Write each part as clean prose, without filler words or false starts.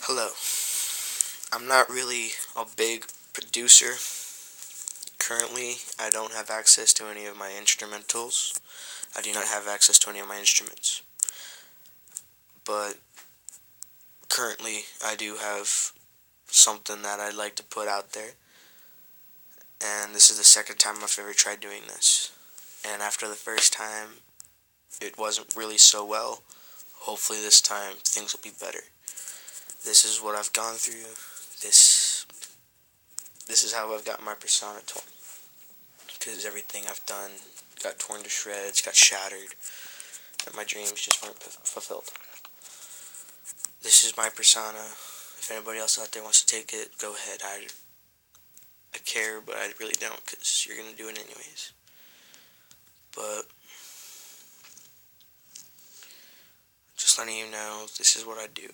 Hello. I'm not really a big producer. Currently, I don't have access to any of my instrumentals. I do not have access to any of my instruments. But currently, I do have something that I'd like to put out there. And this is the second time I've ever tried doing this. And after the first time, it wasn't really so well. Hopefully, this time things will be better. This is what I've gone through. This this is how I've got my persona torn. Because everything I've done got torn to shreds, got shattered, and my dreams just weren't fulfilled. This is my persona. If anybody else out there wants to take it, go ahead. I care, but I really don't, because you're going to do it anyways. But just letting you know, this is what I do.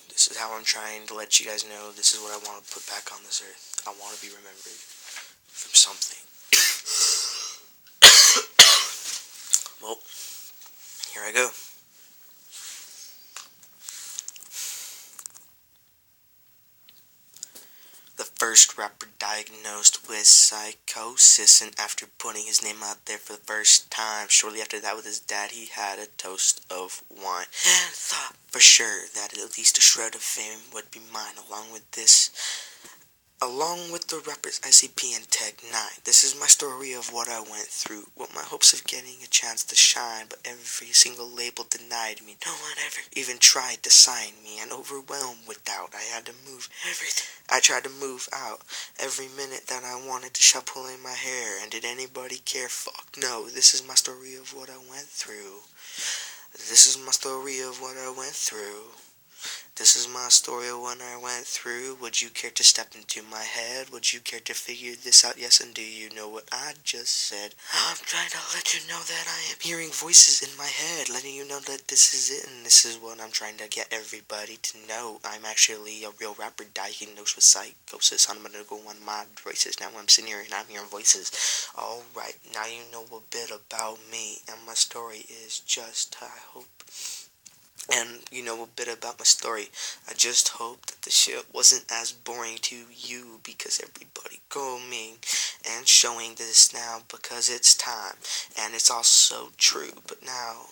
This is how I'm trying to let you guys know this is what I want to put back on this earth. I want to be remembered from something. Well, here I go. The first rapper diagnosed with psychosis, and after putting his name out there for the first time, shortly after that with his dad, he had a toast of wine and thought for sure that at least a shred of fame would be mine along with the rappers ICP and Tech 9. This is my story of what I went through, with my hopes of getting a chance to shine, but every single label denied me. No one ever even tried to sign me, and overwhelmed with doubt, I had to move everything. I tried to move out every minute that I wanted to stop pulling my hair, and did anybody care? Fuck no, this is my story of what I went through. This is my story of what I went through. This is my story of when I went through. Would you care to step into my head? Would you care to figure this out? Yes, and do you know what I just said? I'm trying to let you know that I am hearing voices in my head, letting you know that this is it, and this is what I'm trying to get everybody to know. I'm actually a real rapper diagnosed with psychosis. I'm gonna go on my voices. Now I'm sitting here and I'm hearing voices. Alright, now you know a bit about me, and my story is just, I hope. And you know a bit about my story. I just hope that the shit wasn't as boring to you, because everybody going and showing this now because it's time. And it's all so true. But now,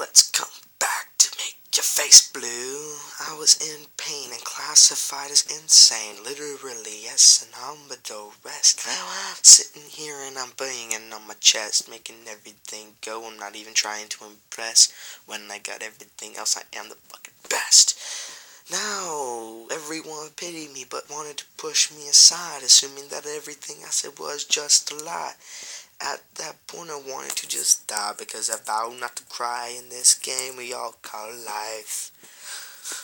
let's come back to make your face blue. I was in pain and classified as insane. Literally, yes, and I'm the rest. Now I'm sitting here and I'm banging on my chest, making everything go. I'm not even trying to impress. When I got everything else, I am the fucking best. Now, everyone pitied me but wanted to push me aside, assuming that everything I said was just a lie. At that point, I wanted to just die, because I vowed not to cry in this game we all call life.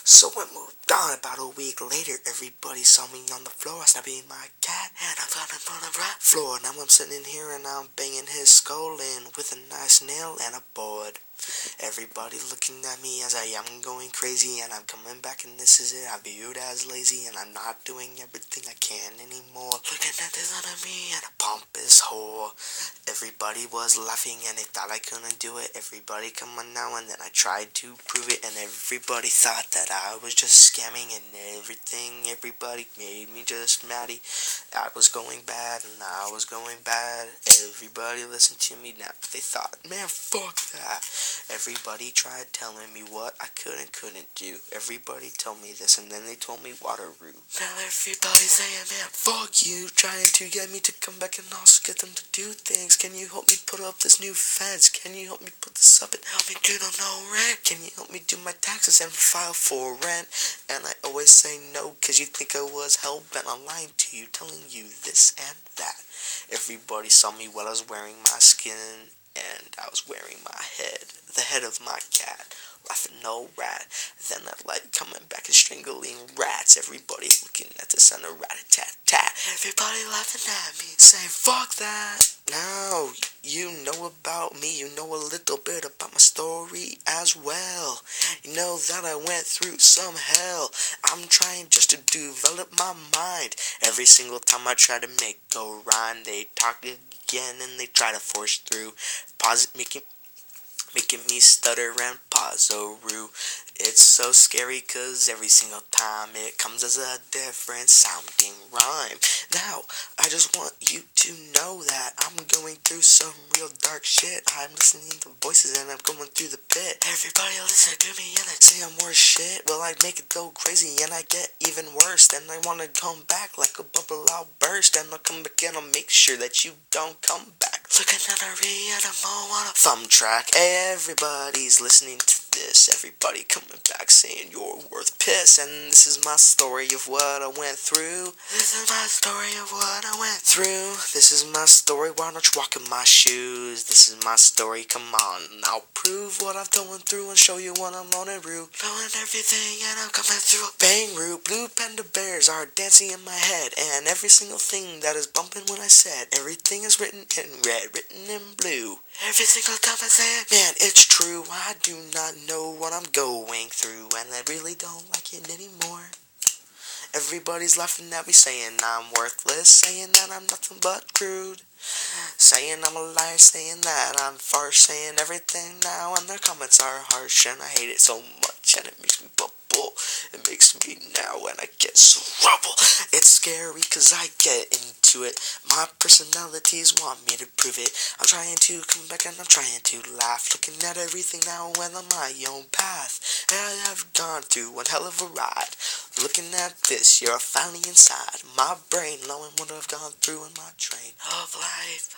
So I moved on. About a week later, everybody saw me on the floor, snapping my cat, and I found him on the right floor. Now I'm sitting here and I'm banging his skull in with a nice nail and a board. Everybody looking at me as I am going crazy, and I'm coming back, and this is it. I'm viewed as lazy, and I'm not doing everything I can anymore. Looking at this out of me and a pompous whore. Everybody was laughing and they thought I couldn't do it. Everybody come on now, and then I tried to prove it, and everybody thought that I was just scamming and everything. Everybody made me just matty. I was going bad and I was going bad. Everybody listened to me now. They thought, man, fuck that. Everybody tried telling me what I couldn't do. Everybody told me this, and then they told me Waterloo. Now everybody saying, man, fuck you, trying to get me to come back and also get them to do things. Can you help me put up this new fence? Can you help me put this up and help me do the no rent? Can you help me do my taxes and file for rent? And I always say no, cause you think I was hell-bent on lying to you, telling you this and that. Everybody saw me while I was wearing my skin, and I was wearing my head, the head of my cat, laughing no rat. Then that light coming back and strangling rats. Everybody looking at the sun, a rat-a-tat-tat. Everybody laughing at me, saying fuck that. Now you know about me, you know a little bit about my story as well. You know that I went through some hell. I'm trying just to develop my mind. Every single time I try to make a rhyme, they talk again and they try to force through, making me stutter and pause. It's so scary cause every single time it comes as a different sounding rhyme. Now, I just want you to know that I'm going through some real dark shit. I'm listening to voices and I'm going through the pit. Everybody listen to me and I'd say I'm worse shit. Well, I'd make it go crazy and I get even worse. Then I wanna come back like a bubble, I'll burst. And I'll come back and I'll make sure that you don't come back. Looking at a reanimal on a thumb track. Everybody's listening to this. Everybody coming back saying you're worth piss. And this is my story of what I went through. This is my story of what I went through. This is my story, why don't you walk in my shoes? This is my story, come on. I'll prove what I've going through and show you what I'm on a route. Blowing everything and I'm coming through a bang route. Blue panda bears are dancing in my head. And every single thing that is bumping when I said, everything is written in red, written in blue. Every single time I say it, man, it's true. I do not know what I'm going through, and I really don't like it anymore. Everybody's laughing at me, saying I'm worthless, saying that I'm nothing but crude, saying I'm a liar, saying that I'm farce, saying everything now, and their comments are harsh, and I hate it so much, and it makes me bubble. It makes me now when I get so rubble. It's scary cause I get into it. My personalities want me to prove it. I'm trying to come back and I'm trying to laugh. Looking at everything now and on my own path. I have gone through one hell of a ride. Looking at this, you're finally inside my brain, knowing what I've gone through in my train of life.